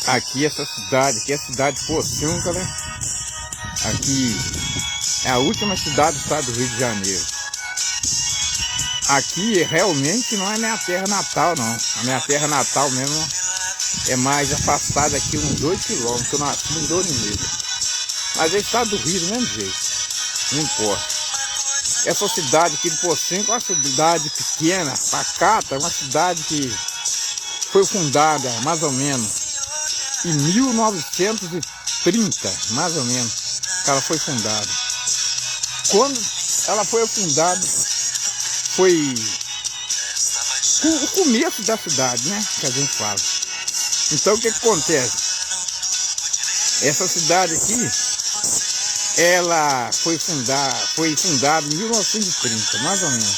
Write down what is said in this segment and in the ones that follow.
Aqui essa cidade, aqui é a cidade de Pocilga, né? Aqui é a última cidade do estado do Rio de Janeiro. Aqui realmente não é minha terra natal, não. A minha terra natal mesmo é mais afastada aqui, uns 2 quilômetros. Eu nasci em Dorimeda. Mas é estado do Rio do mesmo jeito. Não importa. Essa cidade aqui de Pocilga é uma cidade pequena, pacata, é uma cidade que foi fundada mais ou menos em 1930, mais ou menos, que ela foi fundada. Quando ela foi fundada, foi o começo da cidade, né? Que a gente fala. Então o que acontece? Essa cidade aqui, ela foi fundada em 1930, mais ou menos.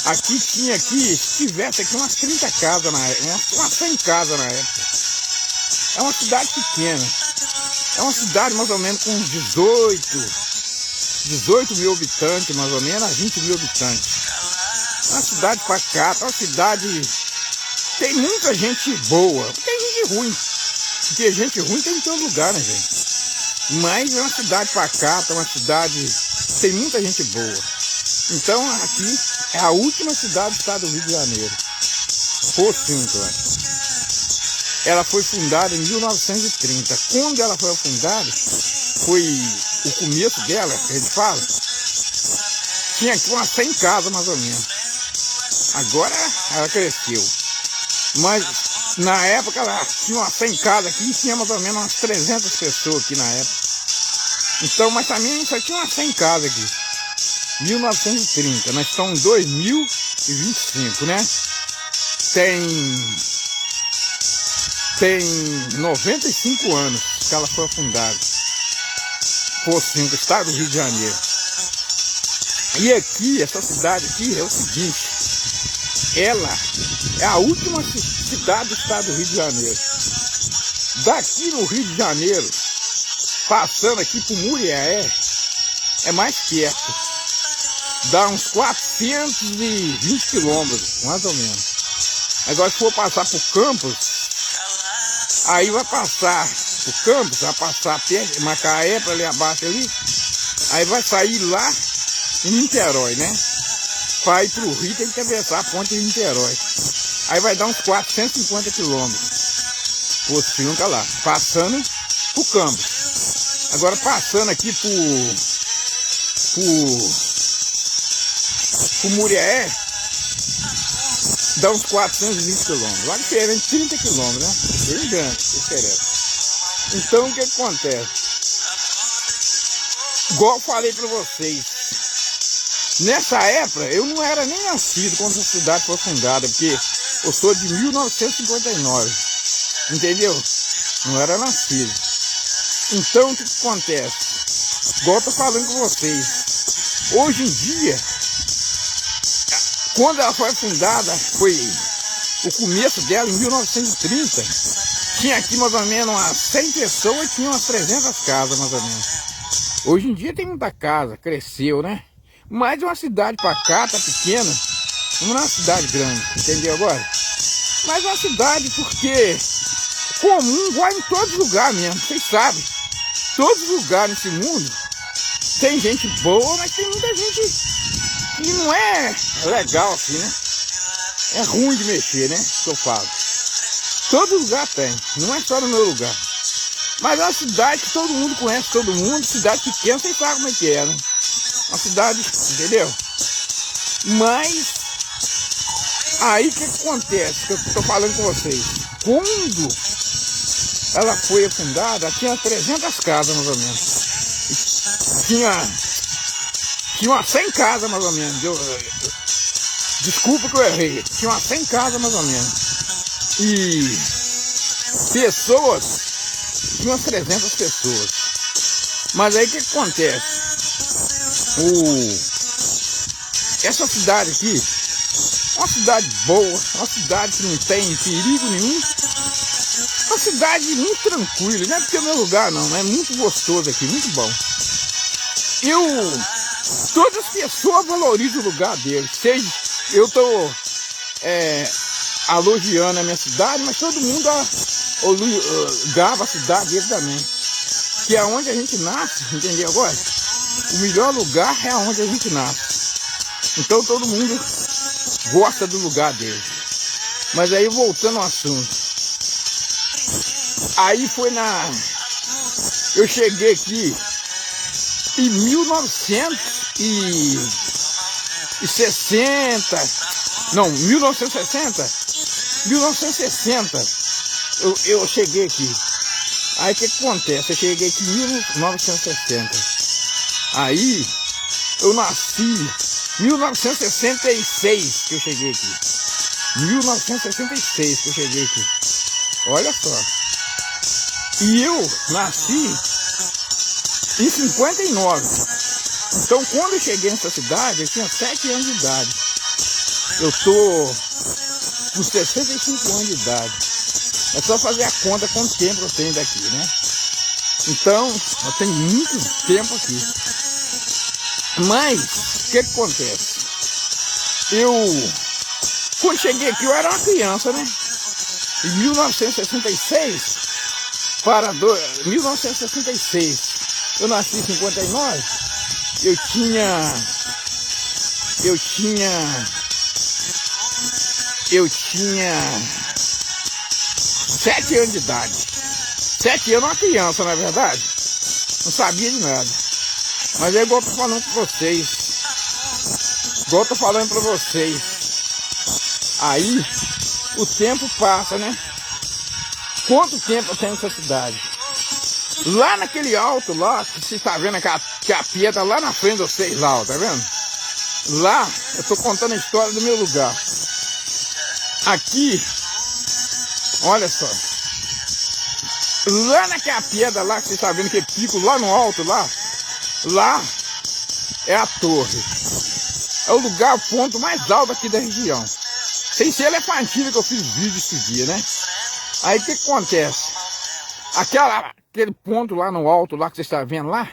Aqui tinha se tivesse aqui umas 30 casas na época, umas 100 casas na época. É uma cidade pequena. É uma cidade mais ou menos com uns 18 mil habitantes, mais ou menos, a 20 mil habitantes. É uma cidade pacata, uma cidade... Tem muita gente boa, tem gente ruim. Porque gente ruim tem em todo lugar, né, gente? Mas é uma cidade pacata, uma cidade... Tem muita gente boa. Então aqui é a última cidade do estado do Rio de Janeiro. Pocilga. Ela foi fundada em 1930. Quando ela foi fundada, foi o começo dela, que a gente fala, tinha aqui umas 100 casas mais ou menos. Agora ela cresceu. Mas na época ela tinha umas 100 casas aqui e tinha mais ou menos umas 300 pessoas aqui na época. Então, mas também só tinha umas 100 casas aqui. 1930, nós estamos em 2025, né? Tem 95 anos que ela foi fundada. Pocilga, estado do Rio de Janeiro. E aqui, essa cidade aqui é o seguinte, ela é a última cidade do estado do Rio de Janeiro. Daqui no Rio de Janeiro, passando aqui pro Muriaé, é mais perto. Dá uns 420 quilômetros, mais ou menos. Agora se for passar pro Campos, aí vai passar o Campos, vai passar perto, Macaé para ali abaixo ali, aí vai sair lá em Niterói, né? Para ir pro Rio tem que atravessar a ponte de Niterói. Aí vai dar uns 450 quilômetros. Pocilga lá, passando pro Campos. Agora passando aqui pro Muriaé, dá uns 420 quilômetros. Lá diferente, 30 quilômetros, né? Bem grande, diferente. Então o que acontece? Igual eu falei para vocês, nessa época eu não era nem nascido quando essa cidade foi fundada, porque eu sou de 1959, entendeu? Não era nascido. Então o que acontece? Igual eu tô falando com vocês, hoje em dia, quando ela foi fundada, foi o começo dela em 1930, tinha aqui mais ou menos umas 100 pessoas e tinha umas 300 casas mais ou menos. Hoje em dia tem muita casa, cresceu, né? Mas é uma cidade pacata, pequena, não é uma cidade grande, entendeu agora? Mas é uma cidade porque comum, vai em todos os lugares mesmo, vocês sabem. Todos os lugares nesse mundo tem gente boa, mas tem muita gente que não é legal assim, né? É ruim de mexer, né? Que eu falo. Todo lugar tem, não é só no meu lugar. Mas é uma cidade que todo mundo conhece, todo mundo, cidade pequena, vocês sabem como é que é, né? Uma cidade, entendeu? Mas aí o que acontece, que eu tô falando com vocês, quando ela foi fundada, tinha 300 casas mais ou menos. Tinha umas 100 casas mais ou menos. Desculpa que eu errei. Tinha umas 100 casas mais ou menos. E pessoas, tinha umas 300 pessoas. Mas aí o que acontece? Essa cidade aqui é uma cidade boa, uma cidade que não tem perigo nenhum. Uma cidade muito tranquila, não é porque é o meu lugar não, é muito gostoso aqui, muito bom. Todas as pessoas valorizam o lugar deles. Eu tô elogiando a minha cidade, mas todo mundo gaba a cidade dele também. Que é onde a gente nasce, entendeu agora? O melhor lugar é onde a gente nasce. Então todo mundo gosta do lugar dele. Mas aí voltando ao assunto. Aí foi eu cheguei aqui em 1960. Não, 1960. 1960. Eu cheguei aqui. Aí o que acontece? Eu cheguei aqui em 1960. Aí eu nasci em 1966 que eu cheguei aqui. 1966 que eu cheguei aqui. Olha só. E eu nasci em 59. Então quando eu cheguei nessa cidade, eu tinha 7 anos de idade. Eu tô com 65 anos de idade. É só fazer a conta quanto tempo eu tenho daqui, né? Então, eu tenho muito tempo aqui. Mas, o que acontece? Quando cheguei aqui, eu era uma criança, né? Em 1966 para 1966, eu nasci em 59, eu tinha 7 anos de idade. 7 anos, uma criança, não é verdade? Não sabia de nada. Mas é igual eu tô falando pra vocês. Aí, o tempo passa, né? Quanto tempo eu tenho nessa cidade? Lá naquele alto lá, que você tá vendo que a pedra lá na frente de vocês lá, ó, tá vendo? Lá, eu tô contando a história do meu lugar. Aqui, olha só. Lá naquela pedra lá, que você tá vendo que pico lá no alto lá é a torre. É o lugar, o ponto mais alto aqui da região. Sem ser elefantina que eu fiz vídeo esse dia, né? Aí o que acontece? Aquele ponto lá no alto, lá que você está vendo lá,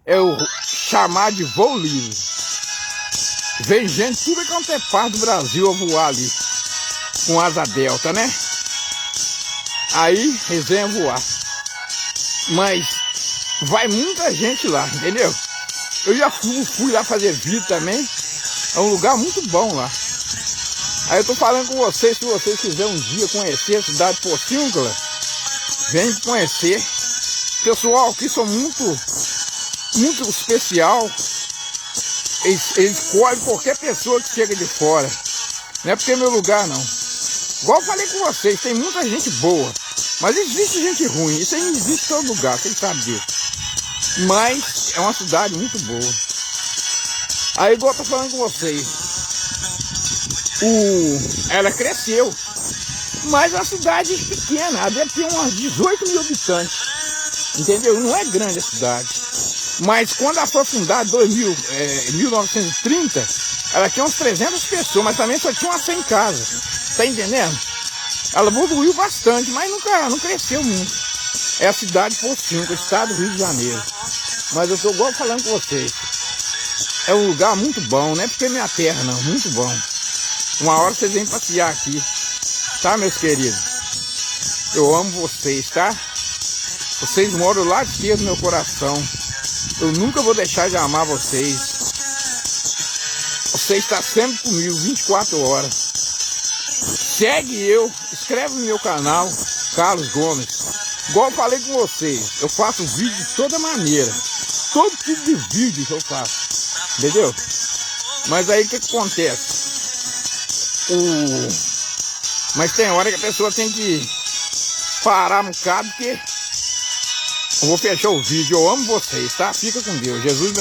é o chamado de voo livre. Vem gente tudo quanto é parte do Brasil a voar ali, com asa delta, né? Aí eles vêm a voar. Mas vai muita gente lá, entendeu? Eu já fui lá fazer vídeo também. É um lugar muito bom lá. Aí eu tô falando com vocês, se vocês quiserem um dia conhecer a cidade de Porciúncula, vem conhecer. Pessoal aqui são muito especial. Eles escolhem qualquer pessoa que chega de fora. Não é porque é meu lugar, não. Igual eu falei com vocês, tem muita gente boa. Mas existe gente ruim. Isso aí existe em todo lugar, vocês sabem disso. Mas é uma cidade muito boa. Aí igual eu tô falando com vocês. Ela cresceu. Mas é uma cidade pequena. Ela deve ter uns 18 mil habitantes. Entendeu? Não é grande a cidade. Mas quando ela foi fundada em 1930, ela tinha uns 300 pessoas, mas também só tinha umas 100 casas. Tá entendendo? Ela evoluiu bastante, mas não cresceu muito. É a cidade de Porciúncula, estado do Rio de Janeiro. Mas eu tô igual falando com vocês. É um lugar muito bom, não é porque é minha terra não, muito bom. Uma hora vocês vêm passear aqui, tá, meus queridos? Eu amo vocês, tá? Vocês moram lá esquerdo do meu coração. Eu nunca vou deixar de amar vocês. Você está sempre comigo, 24 horas. Segue eu, inscreve no meu canal, Carlos Gomes. Igual eu falei com vocês, eu faço vídeo de toda maneira. Todo tipo de vídeo que eu faço. Entendeu? Mas aí o que acontece? Mas tem hora que a pessoa tem que parar um bocado, porque eu vou fechar o vídeo. Eu amo vocês, tá? Fica com Deus. Jesus